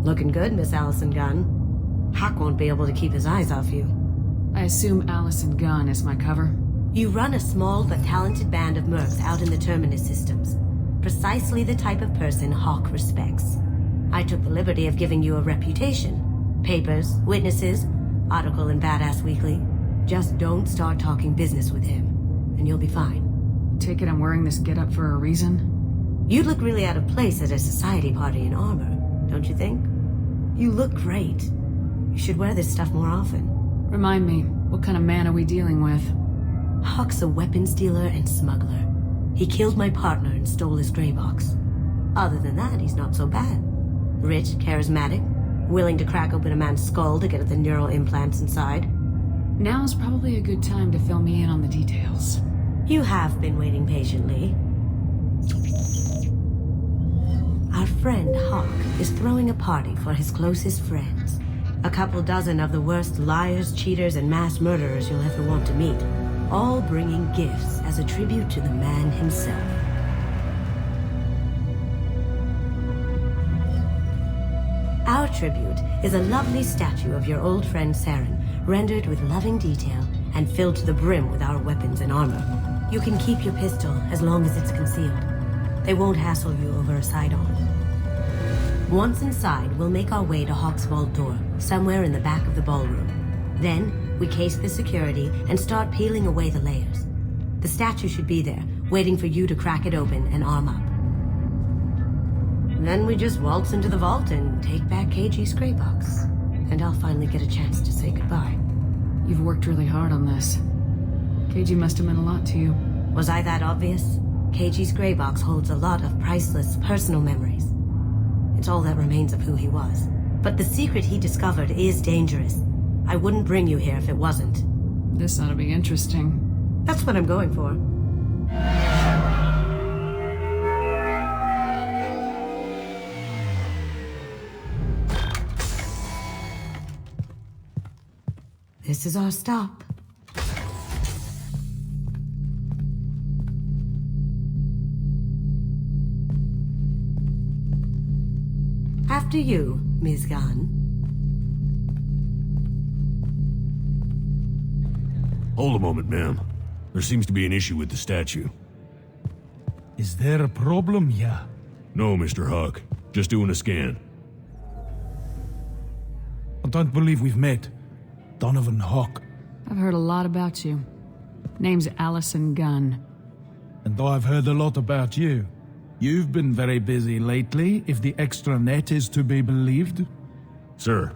Looking good, Miss Allison Gunn. Hawk won't be able to keep his eyes off you. I assume Allison Gunn is my cover? You run a small but talented band of mercs out in the Terminus systems. Precisely the type of person Hawk respects. I took the liberty of giving you a reputation. Papers, witnesses, article in Badass Weekly. Just don't start talking business with him, and you'll be fine. Take it I'm wearing this getup for a reason? You'd look really out of place at a society party in armor, don't you think? You look great. You should wear this stuff more often. Remind me, what kind of man are we dealing with? Hawk's a weapons dealer and smuggler. He killed my partner and stole his gray box. Other than that, he's not so bad. Rich, charismatic, willing to crack open a man's skull to get at the neural implants inside. Now's probably a good time to fill me in on the details. You have been waiting patiently. Our friend Hawk is throwing a party for his closest friends. A couple dozen of the worst liars, cheaters, and mass murderers you'll ever want to meet. All bringing gifts as a tribute to the man himself. Our tribute is a lovely statue of your old friend Saren, rendered with loving detail and filled to the brim with our weapons and armor. You can keep your pistol as long as it's concealed. They won't hassle you over a sidearm. Once inside, we'll make our way to Hawk's vault door, somewhere in the back of the ballroom. Then, we case the security and start peeling away the layers. The statue should be there, waiting for you to crack it open and arm up. Then we just waltz into the vault and take back KG's gray box. And I'll finally get a chance to say goodbye. You've worked really hard on this. KG must have meant a lot to you. Was I that obvious? KG's gray box holds a lot of priceless personal memories. It's all that remains of who he was. But the secret he discovered is dangerous. I wouldn't bring you here if it wasn't. This ought to be interesting. That's what I'm going for. This is our stop. After you, Ms. Gunn. Hold a moment, ma'am. There seems to be an issue with the statue. Is there a problem here? No, Mr. Hawk. Just doing a scan. I don't believe we've met. Donovan Hawk. I've heard a lot about you. Name's Allison Gunn. And I've heard a lot about you. You've been very busy lately, if the extra net is to be believed. Sir,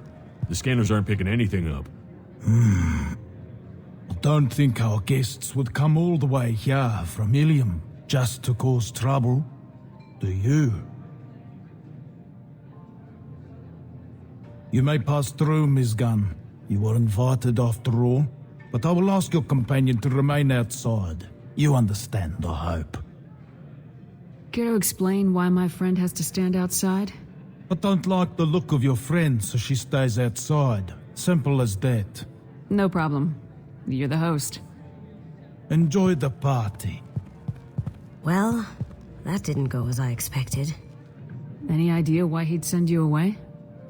the scanners aren't picking anything up. I don't think our guests would come all the way here from Ilium just to cause trouble. Do you? You may pass through, Ms. Gunn. You were invited after all, but I will ask your companion to remain outside. You understand, I hope. Care to explain why my friend has to stand outside? I don't like the look of your friend, so she stays outside. Simple as that. No problem. You're the host. Enjoy the party. Well, that didn't go as I expected. Any idea why he'd send you away?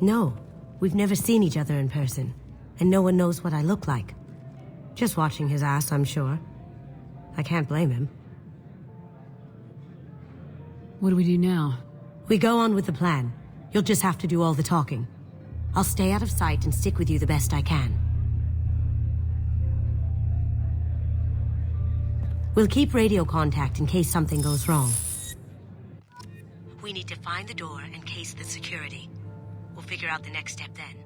No, we've never seen each other in person, and no one knows what I look like. Just watching his ass, I'm sure. I can't blame him. What do we do now? We go on with the plan. You'll just have to do all the talking. I'll stay out of sight and stick with you the best I can. We'll keep radio contact in case something goes wrong. We need to find the door and case the security. We'll figure out the next step then.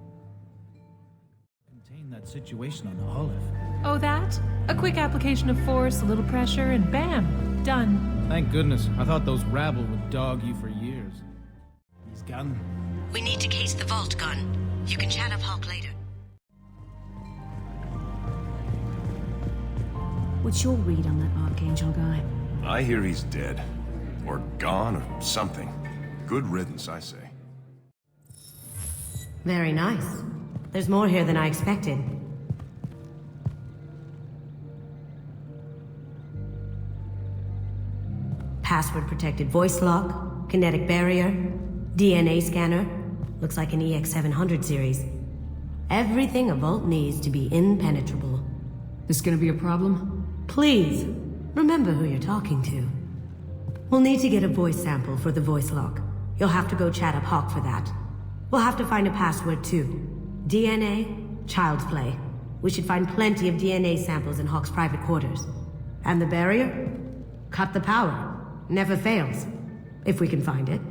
Contain that situation on the Olive. Oh, that? A quick application of force, a little pressure, and bam! Done. Thank goodness. I thought those rabble would dog you for years. Ms. Gunn. We need to case the vault, Gun. You can chat up Hawk later. What's your read on that Archangel guy? I hear he's dead. Or gone, or something. Good riddance, I say. Very nice. There's more here than I expected. Password-protected voice lock, kinetic barrier, DNA scanner. Looks like an EX700 series. Everything a vault needs to be impenetrable. This gonna be a problem? Please, remember who you're talking to. We'll need to get a voice sample for the voice lock. You'll have to go chat up Hawk for that. We'll have to find a password too. DNA, child's play. We should find plenty of DNA samples in Hawk's private quarters. And the barrier? Cut the power. Never fails. If we can find it.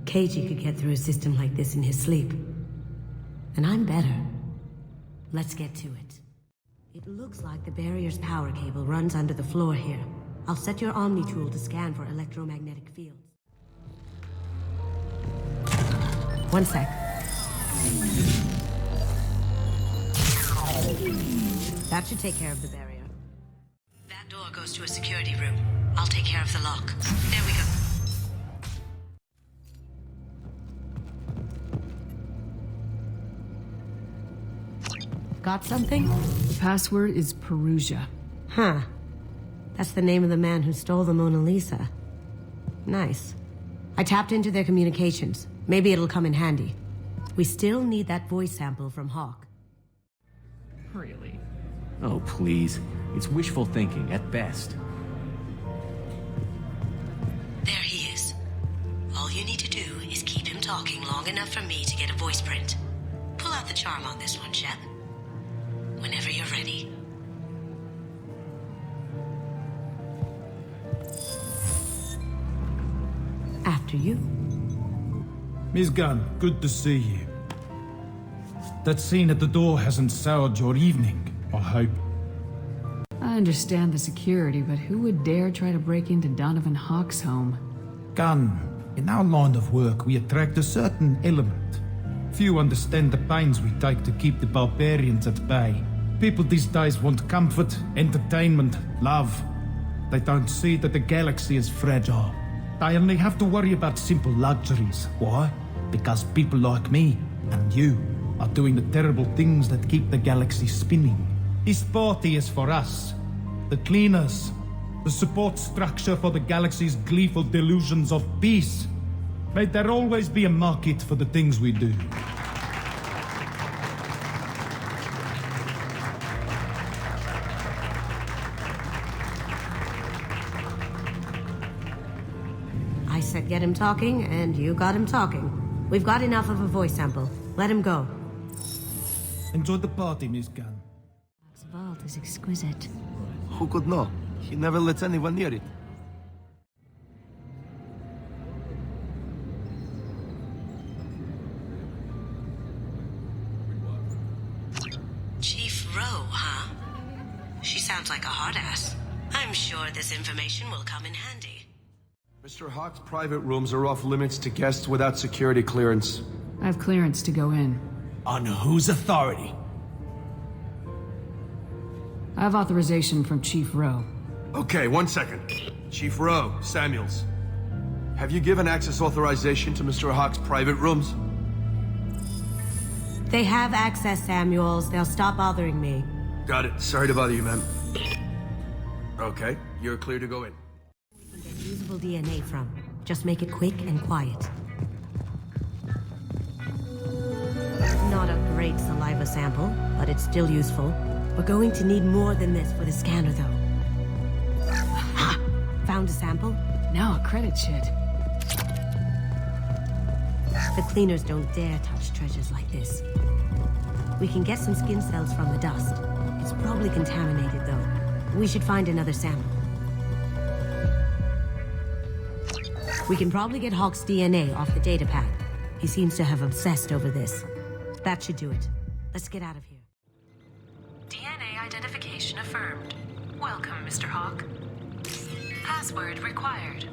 KG could get through a system like this in his sleep. And I'm better. Let's get to it. It looks like the barrier's power cable runs under the floor here. I'll set your Omni tool to scan for electromagnetic fields. One sec. That should take care of the barrier. That door goes to a security room. I'll take care of the lock. There we go. Got something? The password is Perugia. Huh. That's the name of the man who stole the Mona Lisa. Nice. I tapped into their communications. Maybe it'll come in handy. We still need that voice sample from Hawk. Really? Oh, please. It's wishful thinking at best. There he is. All you need to do is keep him talking long enough for me to get a voice print. Pull out the charm on this one, Shep. Whenever you're ready. After you. Miss Gunn, good to see you. That scene at the door hasn't soured your evening, I hope. I understand the security, but who would dare try to break into Donovan Hawk's home? Gunn, in our line of work, we attract a certain element. Few understand the pains we take to keep the barbarians at bay. People these days want comfort, entertainment, love. They don't see that the galaxy is fragile. They only have to worry about simple luxuries. Why? Because people like me and you are doing the terrible things that keep the galaxy spinning. This party is for us, the cleaners, the support structure for the galaxy's gleeful delusions of peace. May there always be a market for the things we do. I said get him talking, and you got him talking. We've got enough of a voice sample. Let him go. Enjoy the party, Miss Gunn. Hawk's vault is exquisite. Who could know? He never lets anyone near it. Chief Rowe, huh? She sounds like a hard ass. I'm sure this information will come in handy. Mr. Hawk's private rooms are off limits to guests without security clearance. I have clearance to go in. On whose authority? I have authorization from Chief Rowe. Okay, 1 second. Chief Rowe, Samuels. Have you given access authorization to Mr. Hawk's private rooms? They have access, Samuels. They'll stop bothering me. Got it. Sorry to bother you, ma'am. Okay, you're clear to go in. We can get usable DNA from. Just make it quick and quiet. Not a great saliva sample, but it's still useful. We're going to need more than this for the scanner, though. Ha! Found a sample? Now a credit shit. The cleaners don't dare touch treasures like this. We can get some skin cells from the dust. It's probably contaminated, though. We should find another sample. We can probably get Hawk's DNA off the datapad. He seems to have obsessed over this. That should do it. Let's get out of here. DNA identification affirmed. Welcome, Mr. Hawk. Password required.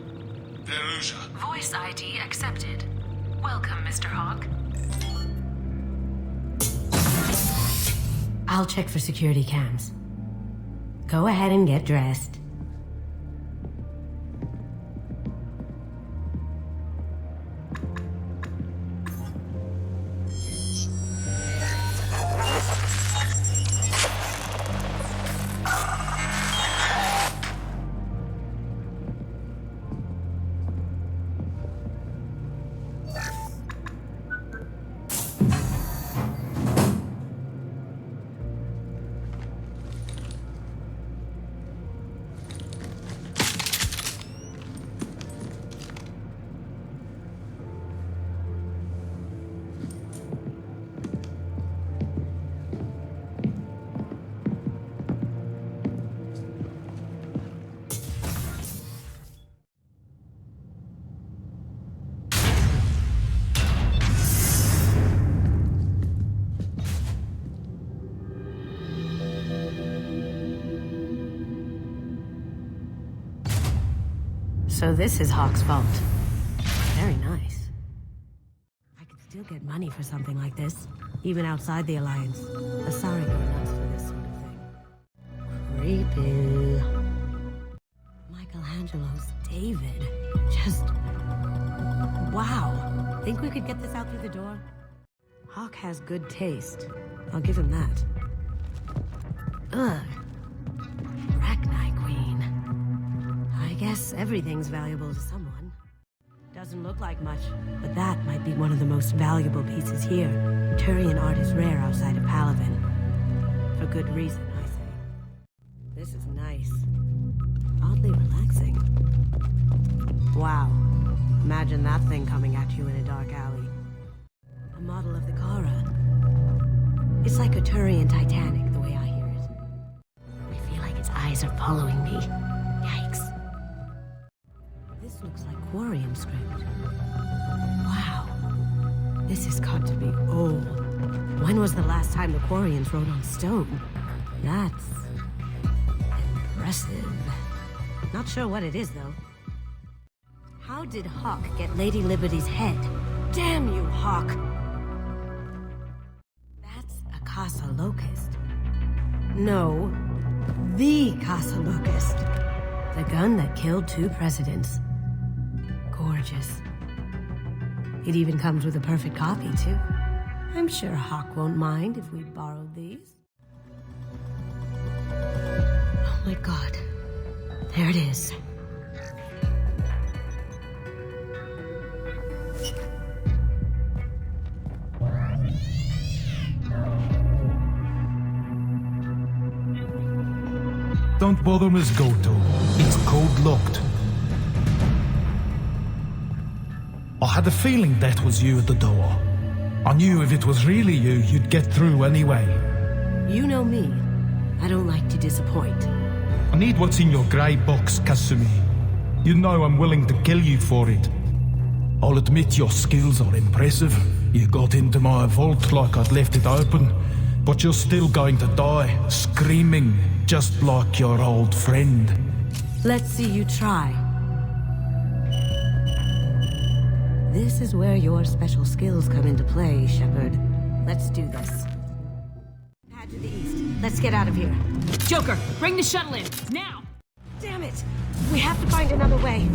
Perugia. Voice ID accepted. Welcome, Mr. Hawk. I'll check for security cams. Go ahead and get dressed. So this is Hawk's vault. Very nice. I could still get money for something like this, even outside the Alliance. Asari go nuts for this sort of thing. Creepy. Michelangelo's David. Just... wow. Think we could get this out through the door? Hawk has good taste. I'll give him that. Ugh. Arachnite Queen. I guess everything's valuable to someone. Doesn't look like much, but that might be one of the most valuable pieces here. Turian art is rare outside of Palavin. For good reason, I say. This is nice. Oddly relaxing. Wow. Imagine that thing coming at you in a dark alley. A model of the Kara. It's like a Turian Titanic, the way I hear it. I feel like its eyes are following me. Yikes. This looks like Quarian script. Wow. This has got to be old. When was the last time the Quarians wrote on stone? That's... impressive. Not sure what it is, though. How did Hawk get Lady Liberty's head? Damn you, Hawk! That's a Casa Locust. No, the Casa Locust. The gun that killed 2 presidents. Gorgeous. It even comes with a perfect copy, too. I'm sure Hawk won't mind if we borrowed these. Oh my god. There it is. Don't bother, Miss Goto. It's code locked. I had a feeling that was you at the door. I knew if it was really you, you'd get through anyway. You know me. I don't like to disappoint. I need what's in your grey box, Kasumi. You know I'm willing to kill you for it. I'll admit your skills are impressive. You got into my vault like I'd left it open, but you're still going to die, screaming, just like your old friend. Let's see you try. This is where your special skills come into play, Shepard. Let's do this. Pad to the east. Let's get out of here. Joker, bring the shuttle in, now! Damn it! We have to find another way. You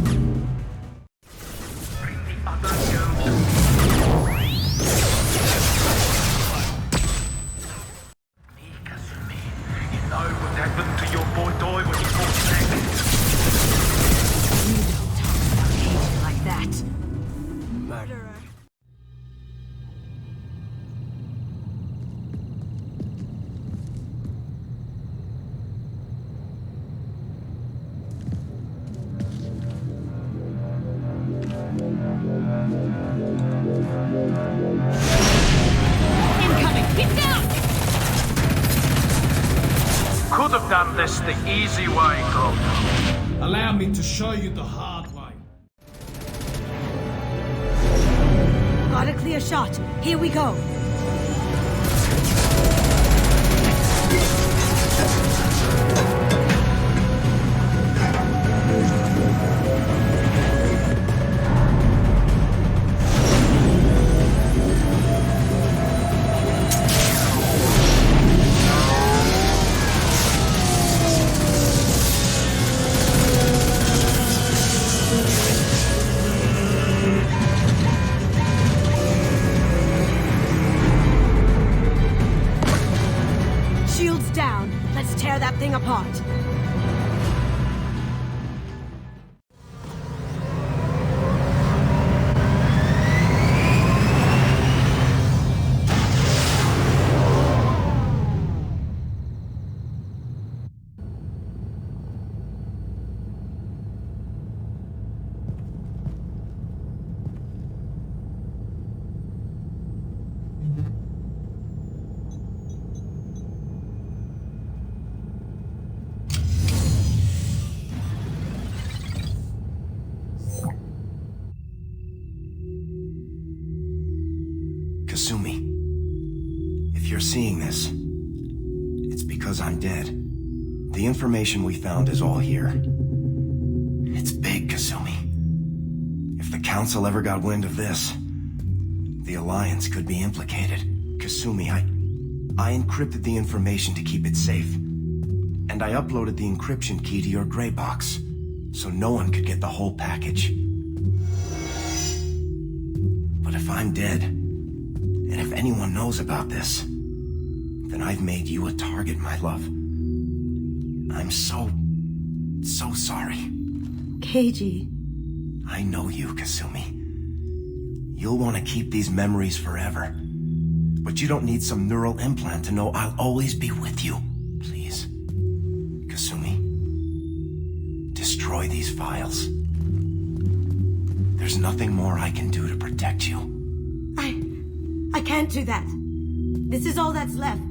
know what happened to your boy Doy when he fought back? You don't talk about Agent like that. Murderer. Incoming! Get down! Could have done this the easy way, Goto. Allow me to show you the hard way. Got a clear shot. Here we go. Shields down. Let's tear that thing apart. Kasumi, if you're seeing this, it's because I'm dead. The information we found is all here. It's big, Kasumi. If the Council ever got wind of this, the Alliance could be implicated. Kasumi, I encrypted the information to keep it safe. And I uploaded the encryption key to your gray box, so no one could get the whole package. But if I'm dead, and if anyone knows about this, then I've made you a target, my love. I'm so sorry. Keiji. I know you, Kasumi. You'll want to keep these memories forever. But you don't need some neural implant to know I'll always be with you. Please. Kasumi. Destroy these files. There's nothing more I can do to protect you. I can't do that. This is all that's left.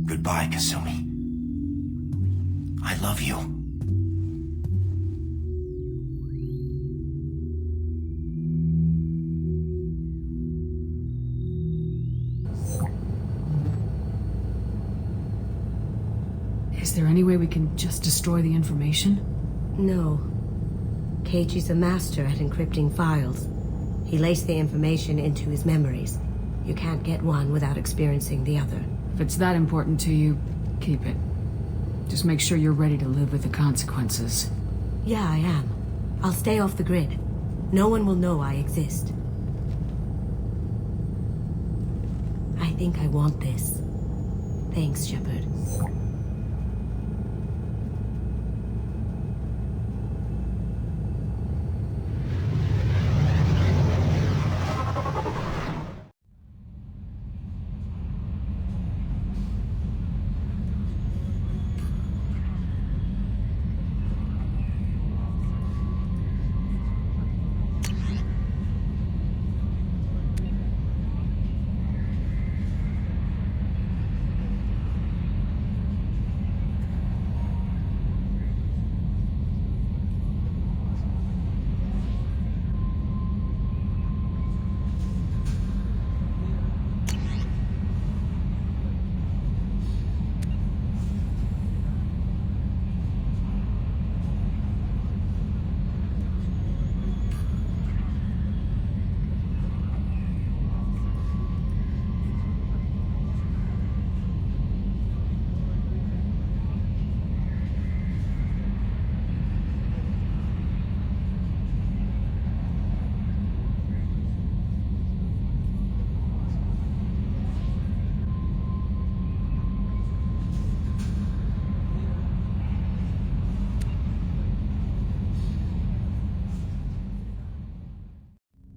Goodbye, Kasumi. I love you. Is there any way we can just destroy the information? No. Keiji's a master at encrypting files. He laced the information into his memories. You can't get one without experiencing the other. If it's that important to you, keep it. Just make sure you're ready to live with the consequences. Yeah, I am. I'll stay off the grid. No one will know I exist. I think I want this. Thanks, Shepard.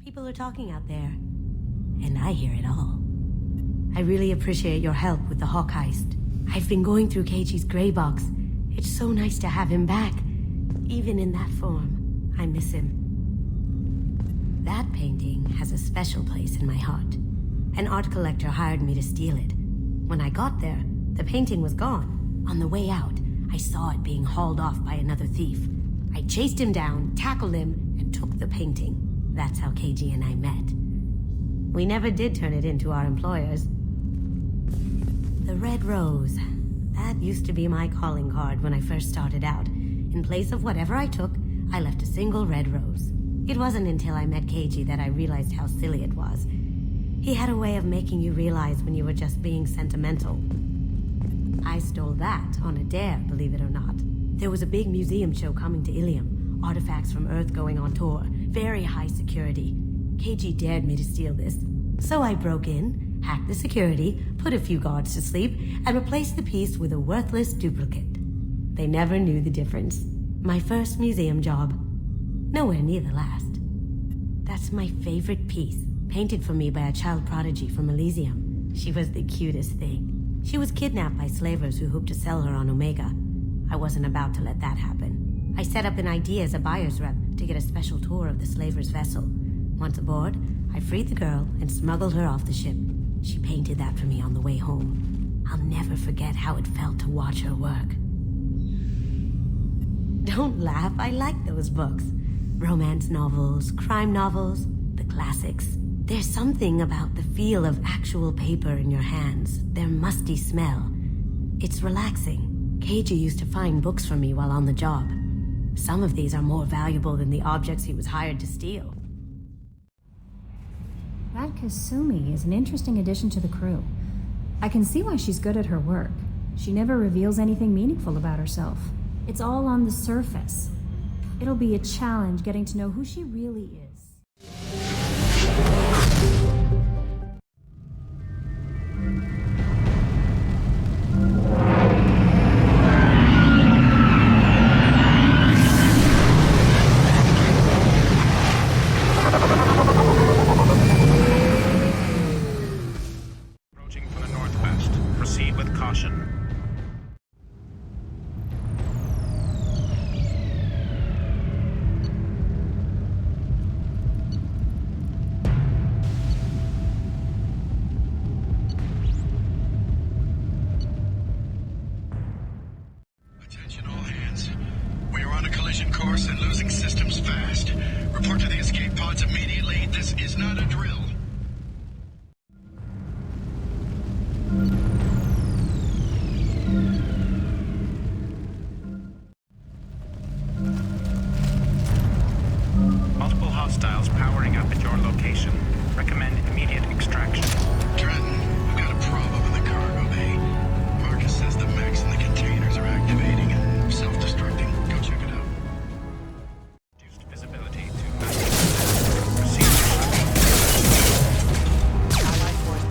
People are talking out there, and I hear it all. I really appreciate your help with the Hawk heist. I've been going through Keiji's gray box. It's so nice to have him back, even in that form. I miss him. That painting has a special place in my heart. An art collector hired me to steal it. When I got there, the painting was gone. On the way out, I saw it being hauled off by another thief. I chased him down, tackled him, and took the painting. That's how Keiji and I met. We never did turn it into our employers. The red rose. That used to be my calling card when I first started out. In place of whatever I took, I left a single red rose. It wasn't until I met Keiji that I realized how silly it was. He had a way of making you realize when you were just being sentimental. I stole that on a dare, believe it or not. There was a big museum show coming to Ilium. Artifacts from Earth going on tour. Very high security. Keiji dared me to steal this. So I broke in, hacked the security, put a few guards to sleep, and replaced the piece with a worthless duplicate. They never knew the difference. My first museum job. Nowhere near the last. That's my favorite piece, painted for me by a child prodigy from Elysium. She was the cutest thing. She was kidnapped by slavers who hoped to sell her on Omega. I wasn't about to let that happen. I set up an ID as a buyer's rep to get a special tour of the slaver's vessel. Once aboard, I freed the girl and smuggled her off the ship. She painted that for me on the way home. I'll never forget how it felt to watch her work. Don't laugh, I like those books. Romance novels, crime novels, the classics. There's something about the feel of actual paper in your hands, their musty smell. It's relaxing. Keiji used to find books for me while on the job. Some of these are more valuable than the objects he was hired to steal. That Kasumi is an interesting addition to the crew. I can see why she's good at her work. She never reveals anything meaningful about herself. It's all on the surface. It'll be a challenge getting to know who she really is. Approaching from the northwest. Proceed with caution. Attention all hands. We are on a collision course and losing systems fast. Report to the escape pods immediately. This is not a drill. Multiple hostiles powering up at your location. Recommend immediate extraction. Trenton, we've got a problem in the cargo bay. Marcus says the mechs and the containers are activating and self-destructing. Go check it out. Reduced visibility to proceed. Allied force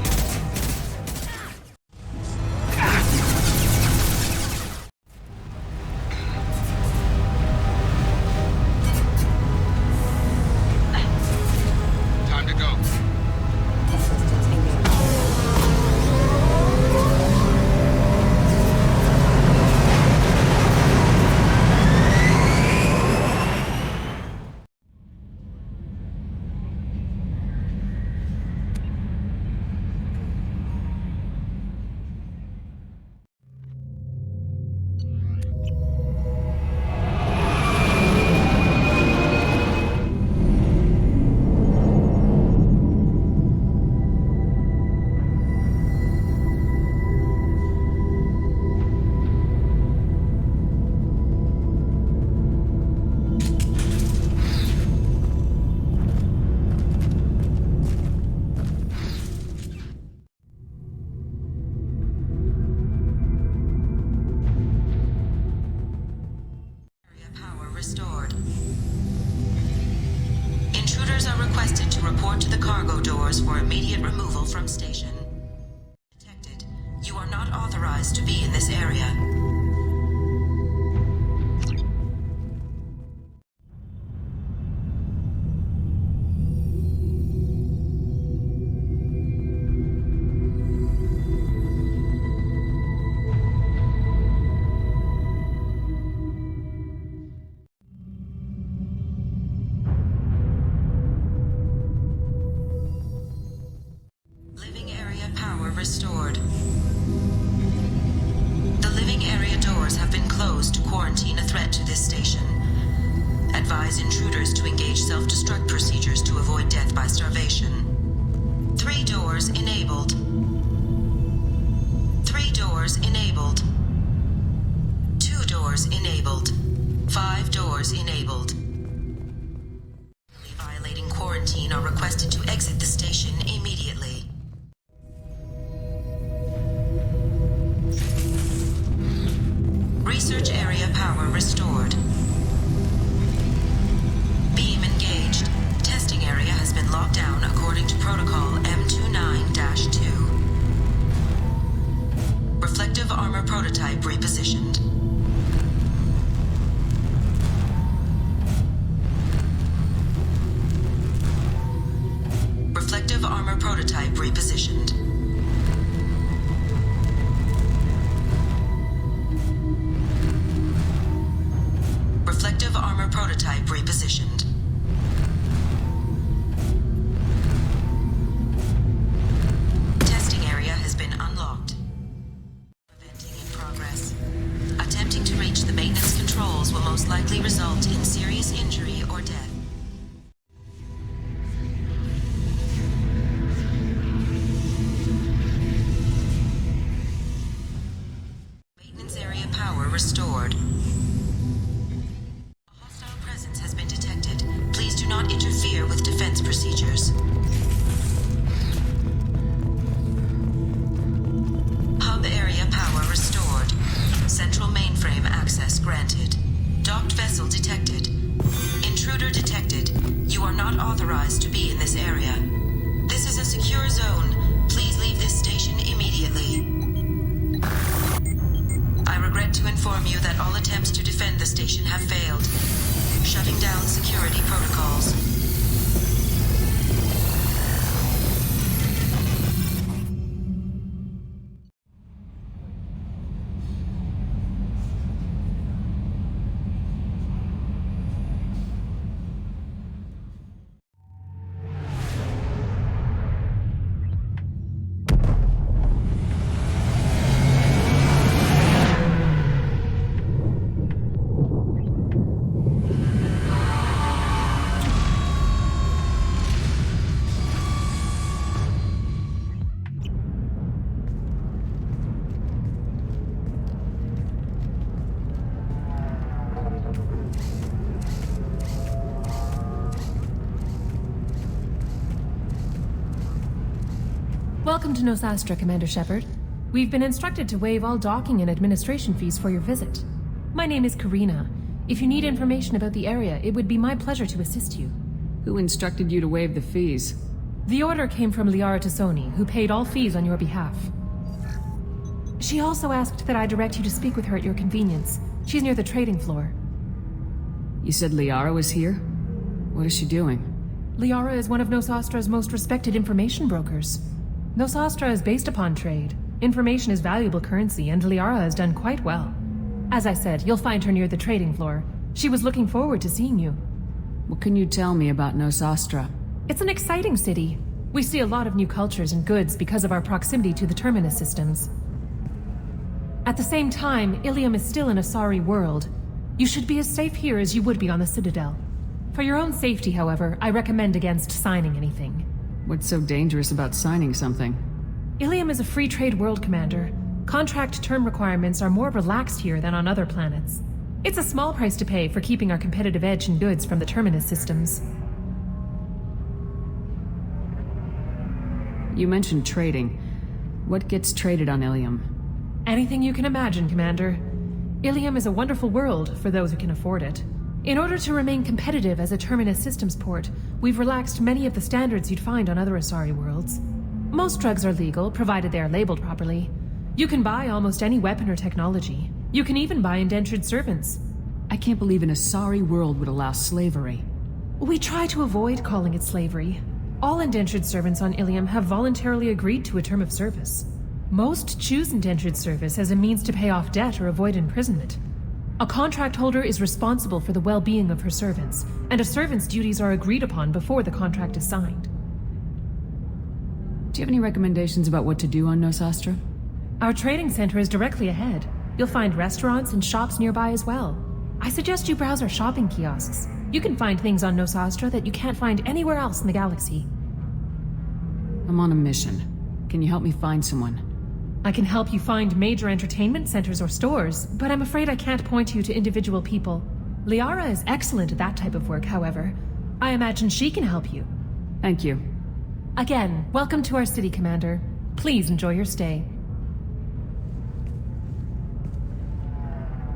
Time to go. Power restored. Intruders are requested to report to the cargo doors for immediate removal from station. Detected. You are not authorized to be in this area. Living area power restored. The living area doors have been closed to quarantine a threat to this station. Advise intruders to engage self-destruct procedures to avoid death by starvation. 3 doors enabled. 3 doors enabled. 2 doors enabled. 5 doors enabled. Violating quarantine are requested to exit the station immediately. Research area power restored. Beam engaged. Testing area has been locked down according to protocol M29-2. Reflective armor prototype repositioned. Reflective armor prototype repositioned. Reflective armor prototype repositioned. Testing area has been unlocked. Preventing in progress. Attempting to reach the maintenance controls will most likely result in serious injury or death. not interfere with defense procedures. Hub area power restored. Central mainframe access granted. Docked vessel detected. Intruder detected. You are not authorized to be in this area. This is a secure zone. Please leave this station immediately. I regret to inform you that all attempts to defend the station have failed. Shutting down security protocols. Welcome to Nosastra, Commander Shepard. We've been instructed to waive all docking and administration fees for your visit. My name is Karina. If you need information about the area, it would be my pleasure to assist you. Who instructed you to waive the fees? The order came from Liara Tassoni, who paid all fees on your behalf. She also asked that I direct you to speak with her at your convenience. She's near the trading floor. You said Liara was here? What is she doing? Liara is one of Nosastra's most respected information brokers. Nosastra is based upon trade. Information is valuable currency, and Liara has done quite well. As I said, you'll find her near the trading floor. She was looking forward to seeing you. What can you tell me about Nosastra? It's an exciting city. We see a lot of new cultures and goods because of our proximity to the Terminus systems. At the same time, Ilium is still an Asari world. You should be as safe here as you would be on the Citadel. For your own safety, however, I recommend against signing anything. What's so dangerous about signing something? Ilium is a free trade world, Commander. Contract term requirements are more relaxed here than on other planets. It's a small price to pay for keeping our competitive edge in goods from the Terminus systems. You mentioned trading. What gets traded on Ilium? Anything you can imagine, Commander. Ilium is a wonderful world for those who can afford it. In order to remain competitive as a Terminus systems port, we've relaxed many of the standards you'd find on other Asari worlds. Most drugs are legal, provided they are labeled properly. You can buy almost any weapon or technology. You can even buy indentured servants. I can't believe an Asari world would allow slavery. We try to avoid calling it slavery. All indentured servants on Ilium have voluntarily agreed to a term of service. Most choose indentured service as a means to pay off debt or avoid imprisonment. A contract holder is responsible for the well-being of her servants, and a servant's duties are agreed upon before the contract is signed. Do you have any recommendations about what to do on Nosastra? Our trading center is directly ahead. You'll find restaurants and shops nearby as well. I suggest you browse our shopping kiosks. You can find things on Nosastra that you can't find anywhere else in the galaxy. I'm on a mission. Can you help me find someone? I can help you find major entertainment centers or stores, but I'm afraid I can't point you to individual people. Liara is excellent at that type of work, however. I imagine she can help you. Thank you. Again, welcome to our city, Commander. Please enjoy your stay.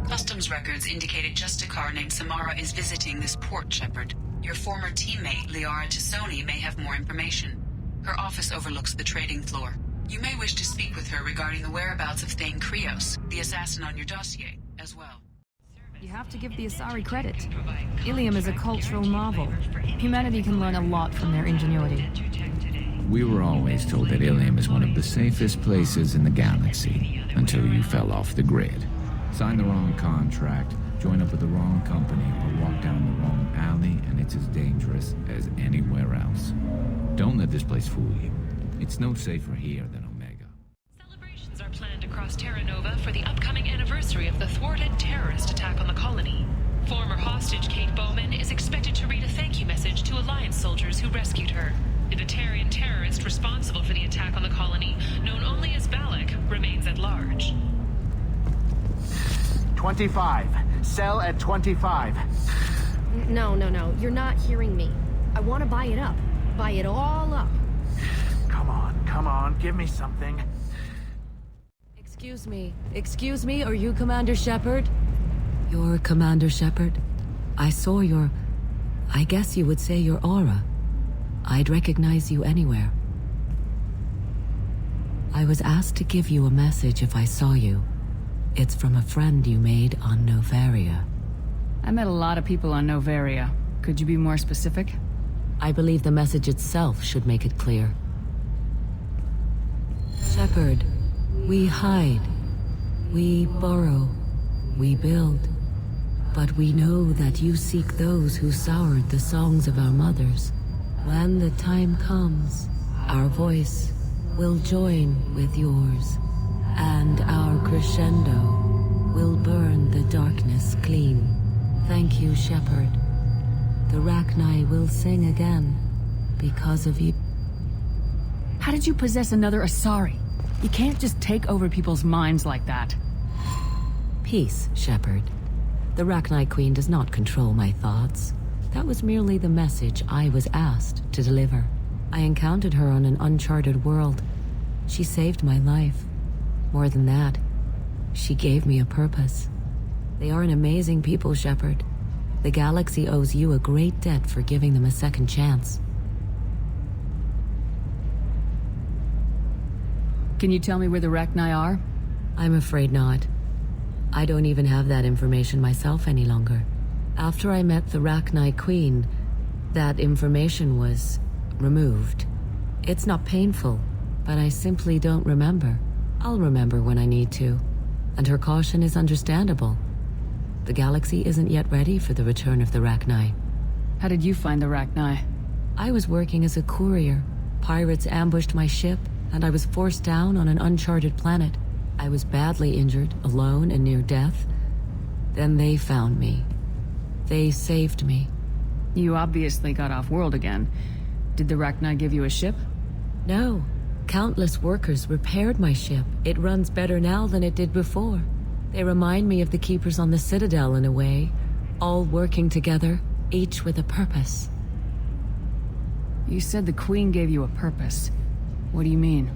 Customs records indicated just a car named Samara is visiting this port, Shepard. Your former teammate, Liara Tassoni, may have more information. Her office overlooks the trading floor. You may wish to speak with her regarding the whereabouts of Thane Krios, the assassin on your dossier, as well. You have to give the Asari credit. Ilium is a cultural marvel. Humanity can learn a lot from their ingenuity. We were always told that Ilium is one of the safest places in the galaxy, until you fell off the grid. Signed the wrong contract, join up with the wrong company, or walk down the wrong alley, and it's as dangerous as anywhere else. Don't let this place fool you. It's no safer here than Omega. Celebrations are planned across Terra Nova for the upcoming anniversary of the thwarted terrorist attack on the colony. Former hostage Kate Bowman is expected to read a thank you message to Alliance soldiers who rescued her. The Batarian terrorist responsible for the attack on the colony, known only as Balak, remains at large. 25. Cell at 25. No, you're not hearing me. I want to buy it up. Buy it all up. Come on, give me something. Excuse me, are you Commander Shepard? You're Commander Shepard? I saw I guess you would say your aura. I'd recognize you anywhere. I was asked to give you a message if I saw you. It's from a friend you made on Novaria. I met a lot of people on Novaria. Could you be more specific? I believe the message itself should make it clear. Shepard, we hide. We borrow. We build. But we know that you seek those who soured the songs of our mothers. When the time comes, our voice will join with yours, and our crescendo will burn the darkness clean. Thank you, Shepard. The Rachni will sing again because of you. How did you possess another Asari? You can't just take over people's minds like that. Peace, Shepard. The Rachni Queen does not control my thoughts. That was merely the message I was asked to deliver. I encountered her on an uncharted world. She saved my life. More than that, she gave me a purpose. They are an amazing people, Shepard. The galaxy owes you a great debt for giving them a second chance. Can you tell me where the Rachni are? I'm afraid not. I don't even have that information myself any longer. After I met the Rachni Queen, that information was removed. It's not painful, but I simply don't remember. I'll remember when I need to, and her caution is understandable. The galaxy isn't yet ready for the return of the Rachni. How did you find the Rachni? I was working as a courier. Pirates ambushed my ship, and I was forced down on an uncharted planet. I was badly injured, alone and near death. Then they found me. They saved me. You obviously got off-world again. Did the Rachni give you a ship? No. Countless workers repaired my ship. It runs better now than it did before. They remind me of the Keepers on the Citadel in a way, all working together, each with a purpose. You said the Queen gave you a purpose. What do you mean?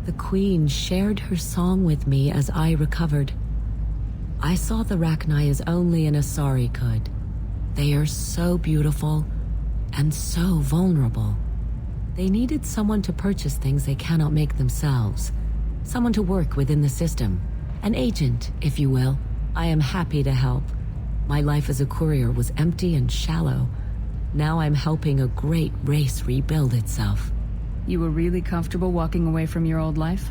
The Queen shared her song with me as I recovered. I saw the Rachni as only an Asari could. They are so beautiful and so vulnerable. They needed someone to purchase things they cannot make themselves. Someone to work within the system. An agent, if you will. I am happy to help. My life as a courier was empty and shallow. Now I'm helping a great race rebuild itself. You were really comfortable walking away from your old life?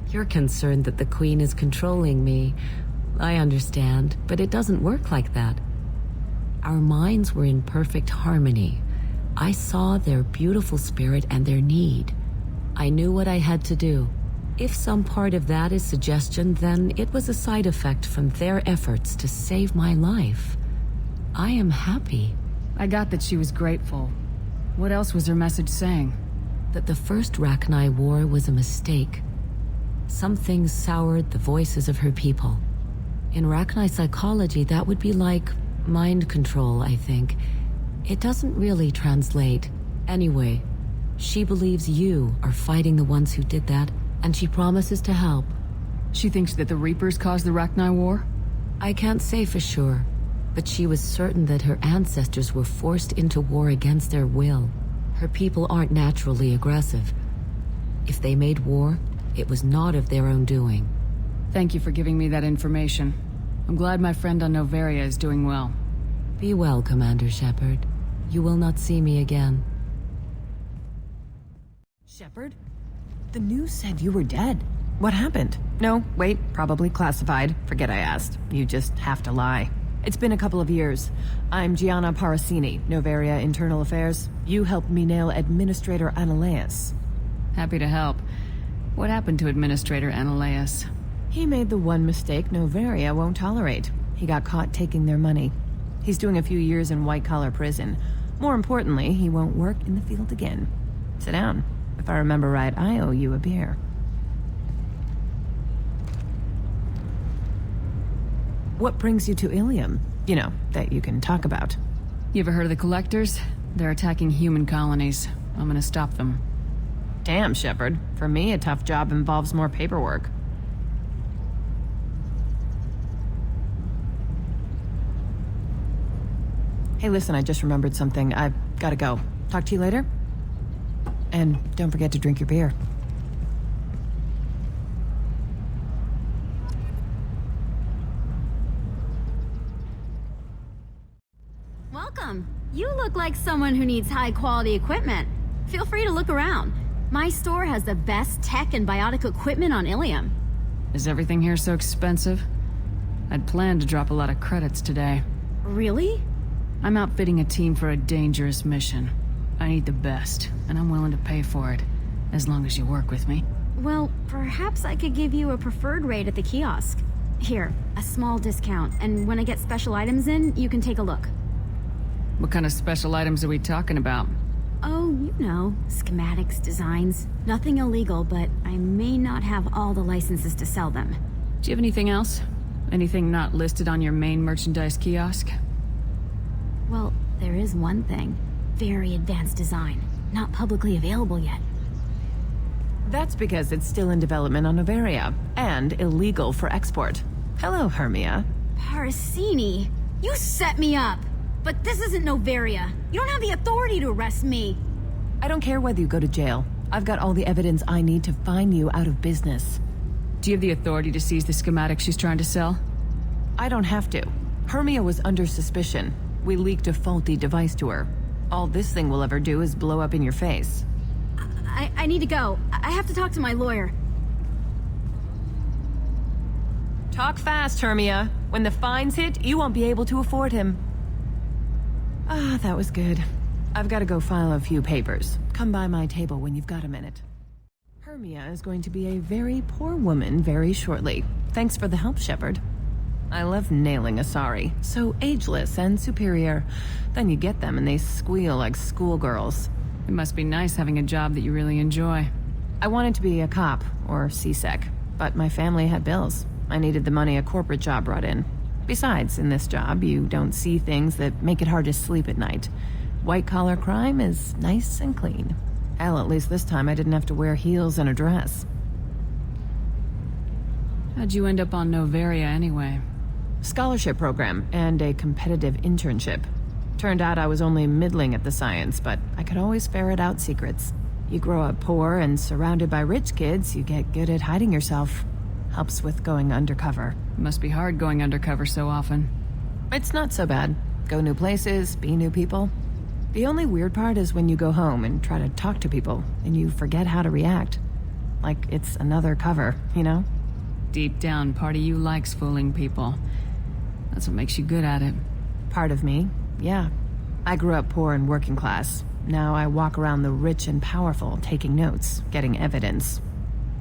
You're concerned that the Queen is controlling me. I understand, but it doesn't work like that. Our minds were in perfect harmony. I saw their beautiful spirit and their need. I knew what I had to do. If some part of that is suggestion, then it was a side effect from their efforts to save my life. I am happy. I got that she was grateful. What else was her message saying? That the first Rachni War was a mistake. Some things soured the voices of her people. In Rachni psychology, that would be like mind control, I think. It doesn't really translate. Anyway, she believes you are fighting the ones who did that, and she promises to help. She thinks that the Reapers caused the Rachni War? I can't say for sure, but she was certain that her ancestors were forced into war against their will. Her people aren't naturally aggressive. If they made war, it was not of their own doing. Thank you for giving me that information. I'm glad my friend on Novaria is doing well. Be well, Commander Shepard. You will not see me again. Shepard? The news said you were dead. What happened? No, wait, probably classified. Forget I asked. You just have to lie. It's been a couple of years. I'm Gianna Parasini, Novaria Internal Affairs. You helped me nail Administrator Analaeus. Happy to help. What happened to Administrator Analaeus? He made the one mistake Novaria won't tolerate. He got caught taking their money. He's doing a few years in white-collar prison. More importantly, he won't work in the field again. Sit down. If I remember right, I owe you a beer. What brings you to Ilium? You know, that you can talk about. You ever heard of the Collectors? They're attacking human colonies. I'm gonna stop them. Damn, Shepard. For me, a tough job involves more paperwork. Hey, listen, I just remembered something. I've gotta go. Talk to you later? And don't forget to drink your beer. Welcome. You look like someone who needs high-quality equipment. Feel free to look around. My store has the best tech and biotic equipment on Ilium. Is everything here so expensive? I'd planned to drop a lot of credits today. Really? I'm outfitting a team for a dangerous mission. I need the best, and I'm willing to pay for it, as long as you work with me. Well, perhaps I could give you a preferred rate at the kiosk. Here, a small discount, and when I get special items in, you can take a look. What kind of special items are we talking about? Oh, you know, schematics, designs. Nothing illegal, but I may not have all the licenses to sell them. Do you have anything else? Anything not listed on your main merchandise kiosk? Well, there is one thing. Very advanced design. Not publicly available yet. That's because it's still in development on Noveria, and illegal for export. Hello, Hermia. Parasini, you set me up! But this isn't Noveria. You don't have the authority to arrest me. I don't care whether you go to jail. I've got all the evidence I need to find you out of business. Do you have the authority to seize the schematics she's trying to sell? I don't have to. Hermia was under suspicion. We leaked a faulty device to her. All this thing will ever do is blow up in your face. I need to go. I have to talk to my lawyer. Talk fast, Hermia. When the fines hit, you won't be able to afford him. Ah, that was good. I've got to go file a few papers. Come by my table when you've got a minute. Hermia is going to be a very poor woman very shortly. Thanks for the help, Shepard. I love nailing Asari. So ageless and superior. Then you get them and they squeal like schoolgirls. It must be nice having a job that you really enjoy. I wanted to be a cop, or CSEC, but my family had bills. I needed the money a corporate job brought in. Besides, in this job, you don't see things that make it hard to sleep at night. White-collar crime is nice and clean. Hell, at least this time I didn't have to wear heels and a dress. How'd you end up on Noveria anyway? Scholarship program and a competitive internship. Turned out I was only middling at the science, but I could always ferret out secrets. You grow up poor and surrounded by rich kids, you get good at hiding yourself. Helps with going undercover. Must be hard going undercover so often. It's not so bad. Go new places, be new people. The only weird part is when you go home and try to talk to people, and you forget how to react. Like it's another cover, you know? Deep down, part of you likes fooling people. That's what makes you good at it. Part of me, yeah. I grew up poor and working class. Now I walk around the rich and powerful, taking notes, getting evidence.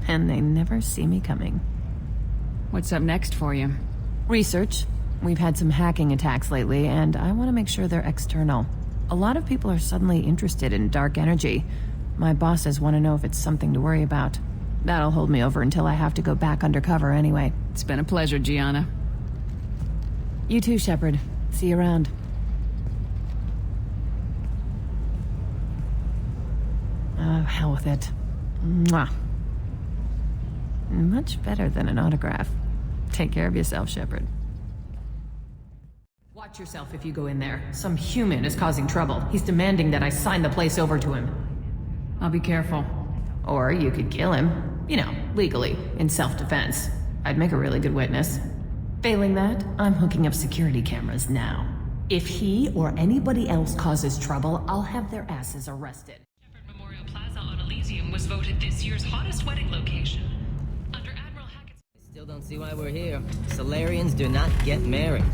And they never see me coming. What's up next for you? Research. We've had some hacking attacks lately, and I want to make sure they're external. A lot of people are suddenly interested in dark energy. My bosses want to know if it's something to worry about. That'll hold me over until I have to go back undercover anyway. It's been a pleasure, Gianna. You too, Shepard. See you around. Oh, hell with it. Mwah. Much better than an autograph. Take care of yourself, Shepard. Watch yourself if you go in there. Some human is causing trouble. He's demanding that I sign the place over to him. I'll be careful. Or you could kill him. You know, legally, in self-defense. I'd make a really good witness. Failing that, I'm hooking up security cameras now. If he or anybody else causes trouble, I'll have their asses arrested. Shepherd Memorial Plaza on Elysium was voted this year's hottest wedding location. Still don't see why we're here. Solarians do not get married.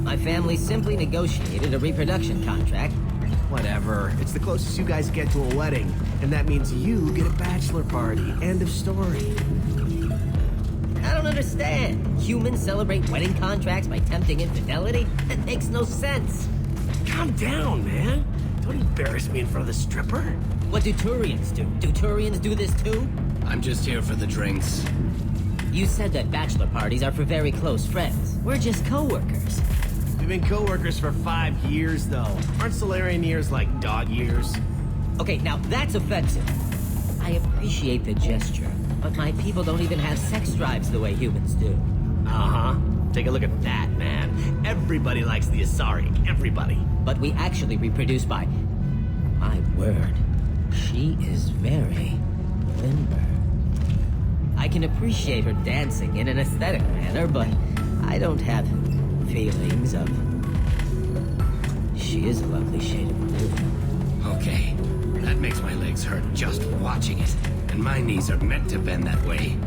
My family simply negotiated a reproduction contract. Whatever. It's the closest you guys get to a wedding. And that means you get a bachelor party. End of story. I don't understand. Humans celebrate wedding contracts by tempting infidelity? That makes no sense. Calm down, man. Don't embarrass me in front of the stripper. What do Turians do? Do Turians do this too? I'm just here for the drinks. You said that bachelor parties are for very close friends. We're just co-workers. We've been co-workers for 5 years, though. Aren't Solarian years like dog years? Okay, now that's offensive. I appreciate the gesture, but my people don't even have sex drives the way humans do. Uh-huh. Take a look at that, man. Everybody likes the Asari. Everybody. But we actually reproduce by... My word. She is very limber. I can appreciate her dancing in an aesthetic manner, but I don't have feelings of... She is a lovely shade of blue. Okay, that makes my legs hurt just watching it. And my knees are meant to bend that way.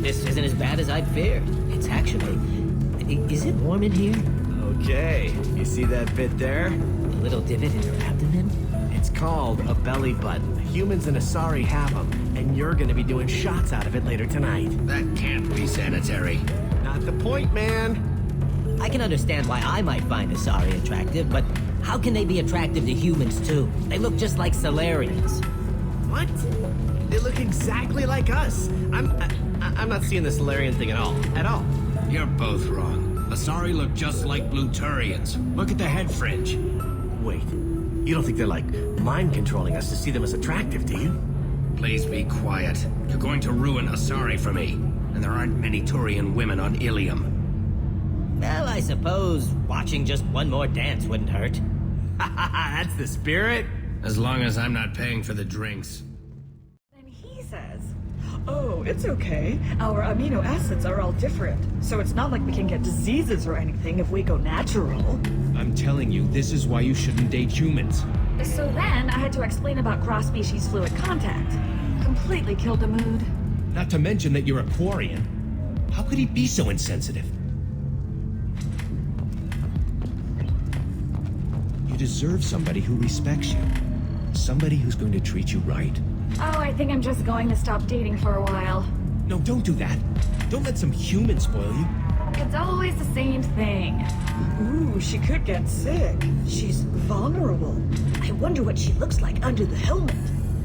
This isn't as bad as I'd feared. It's actually... Is it warm in here? Okay, you see that bit there? A little divot in her abdomen? It's called a belly button. Humans and Asari have them, and you're gonna be doing shots out of it later tonight. That can't be sanitary. Not the point, man. I can understand why I might find Asari attractive, but how can they be attractive to humans too? They look just like Solarians. What? They look exactly like us. I'm not seeing the Solarian thing at all. At all. You're both wrong. Asari look just like Blue-Turians. Look at the head fringe. Wait, you don't think they're like mind controlling us to see them as attractive, do you? Please be quiet. You're going to ruin Asari for me. And there aren't many Turian women on Ilium. Well, I suppose watching just one more dance wouldn't hurt. That's the spirit. As long as I'm not paying for the drinks. Then he says, oh, it's okay. Our amino acids are all different, so it's not like we can get diseases or anything if we go natural. I'm telling you, this is why you shouldn't date humans. So then I had to explain about cross-species fluid contact. Completely killed the mood. Not to mention that you're a Quarian. How could he be so insensitive? You deserve somebody who respects you. Somebody who's going to treat you right. Oh, I think I'm just going to stop dating for a while. No, don't do that. Don't let some human spoil you. It's always the same thing. Ooh, she could get sick. She's vulnerable. I wonder what she looks like under the helmet.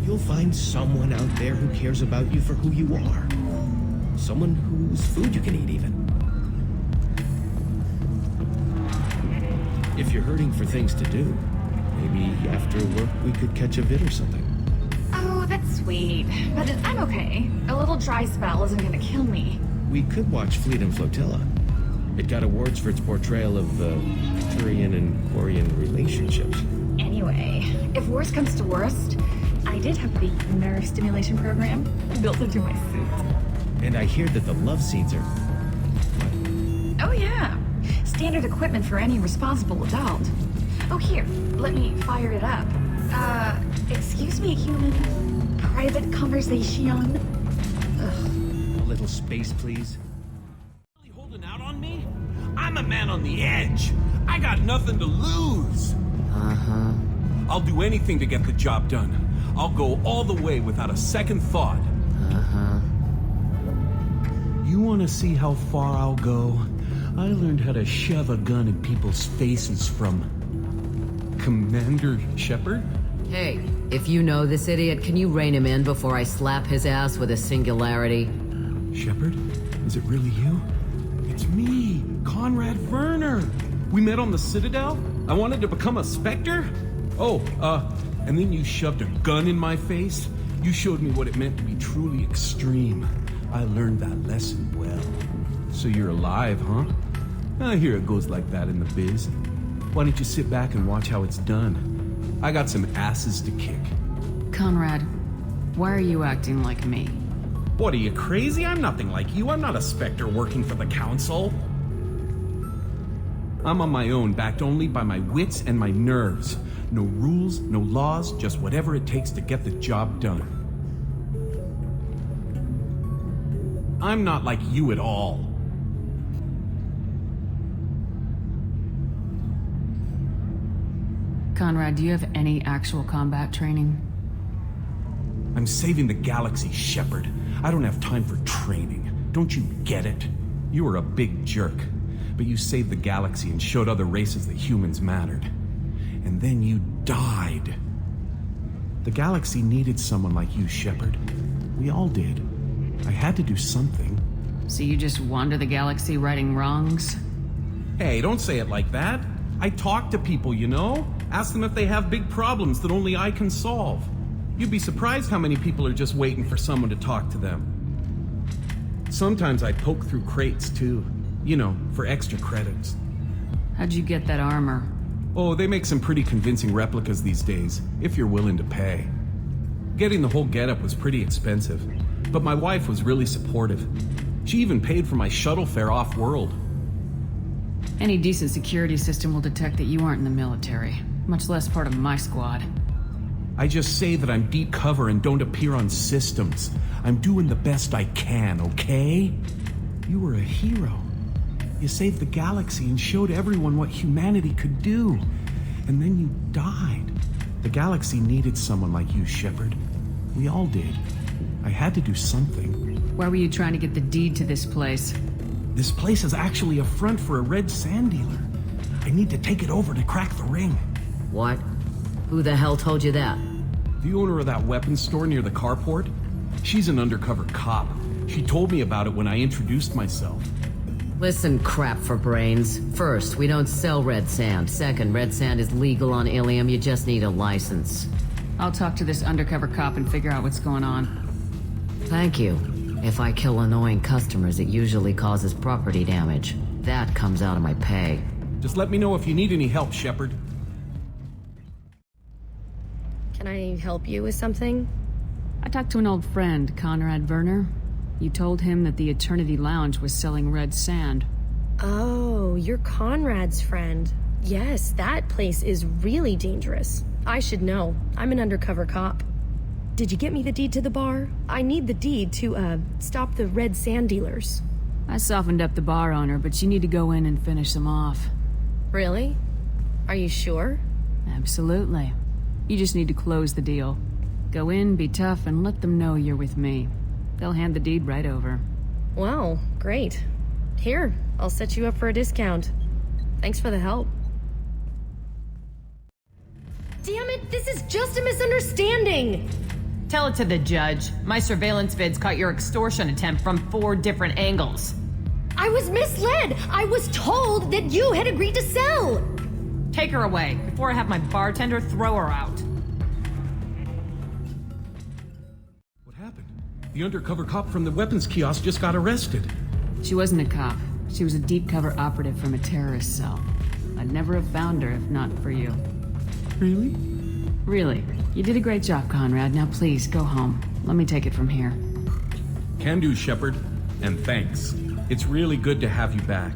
You'll find someone out there who cares about you for who you are. Someone whose food you can eat, even. If you're hurting for things to do, maybe after work we could catch a vid or something. Oh, that's sweet. But I'm okay. A little dry spell isn't gonna kill me. We could watch Fleet and Flotilla. It got awards for its portrayal of Turian and Quarian relationships. Anyway, if worst comes to worst, I did have the nerve stimulation program built into my suit. And I hear that the love scenes are... Oh yeah. Standard equipment for any responsible adult. Oh here, let me fire it up. Excuse me, human. Private conversation. Ugh. A little space, please. Really holding out on me? I'm a man on the edge. I got nothing to lose. Uh-huh. I'll do anything to get the job done. I'll go all the way without a second thought. Uh-huh. You want to see how far I'll go? I learned how to shove a gun in people's faces from... Commander Shepard? Hey, if you know this idiot, can you rein him in before I slap his ass with a singularity? Shepard? Is it really you? It's me, Conrad Werner. We met on the Citadel. I wanted to become a Spectre. Oh, and then you shoved a gun in my face. You showed me what it meant to be truly extreme. I learned that lesson well. So you're alive, huh? I hear it goes like that in the biz. Why don't you sit back and watch how it's done? I got some asses to kick. Conrad, why are you acting like me? What, are you crazy? I'm nothing like you. I'm not a Spectre working for the Council. I'm on my own, backed only by my wits and my nerves. No rules, no laws, just whatever it takes to get the job done. I'm not like you at all. Conrad, do you have any actual combat training? I'm saving the galaxy, Shepard. I don't have time for training. Don't you get it? You were a big jerk, but you saved the galaxy and showed other races that humans mattered. And then you died. The galaxy needed someone like you, Shepard. We all did. I had to do something. So you just wander the galaxy righting wrongs? Hey, don't say it like that. I talk to people, you know? Ask them if they have big problems that only I can solve. You'd be surprised how many people are just waiting for someone to talk to them. Sometimes I poke through crates, too. You know, for extra credits. How'd you get that armor? Oh, they make some pretty convincing replicas these days, if you're willing to pay. Getting the whole getup was pretty expensive, but my wife was really supportive. She even paid for my shuttle fare off-world. Any decent security system will detect that you aren't in the military, much less part of my squad. I just say that I'm deep cover and don't appear on systems. I'm doing the best I can, okay? You were a hero. You saved the galaxy and showed everyone what humanity could do. And then you died. The galaxy needed someone like you, Shepard. We all did. I had to do something. Why were you trying to get the deed to this place? This place is actually a front for a red sand dealer. I need to take it over to crack the ring. What? Who the hell told you that? The owner of that weapons store near the carport. She's an undercover cop. She told me about it when I introduced myself. Listen, crap for brains. First, we don't sell red sand. Second, red sand is legal on Ilium. You just need a license. I'll talk to this undercover cop and figure out what's going on. Thank you. If I kill annoying customers, it usually causes property damage. That comes out of my pay. Just let me know if you need any help, Shepard. Can I help you with something? I talked to an old friend, Conrad Werner. You told him that the Eternity Lounge was selling red sand. Oh, you're Conrad's friend. Yes, that place is really dangerous. I should know. I'm an undercover cop. Did you get me the deed to the bar? I need the deed to, stop the red sand dealers. I softened up the bar owner, but you need to go in and finish them off. Really? Are you sure? Absolutely. You just need to close the deal. Go in, be tough, and let them know you're with me. They'll hand the deed right over. Wow, great. Here, I'll set you up for a discount. Thanks for the help. Damn it, this is just a misunderstanding! Tell it to the judge. My surveillance vids caught your extortion attempt from 4 different angles. I was misled! I was told that you had agreed to sell! Take her away, before I have my bartender throw her out. The undercover cop from the weapons kiosk just got arrested. She wasn't a cop. She was a deep cover operative from a terrorist cell. I'd never have found her if not for you. Really? Really. You did a great job, Conrad. Now please, go home. Let me take it from here. Can do, Shepard. And thanks. It's really good to have you back.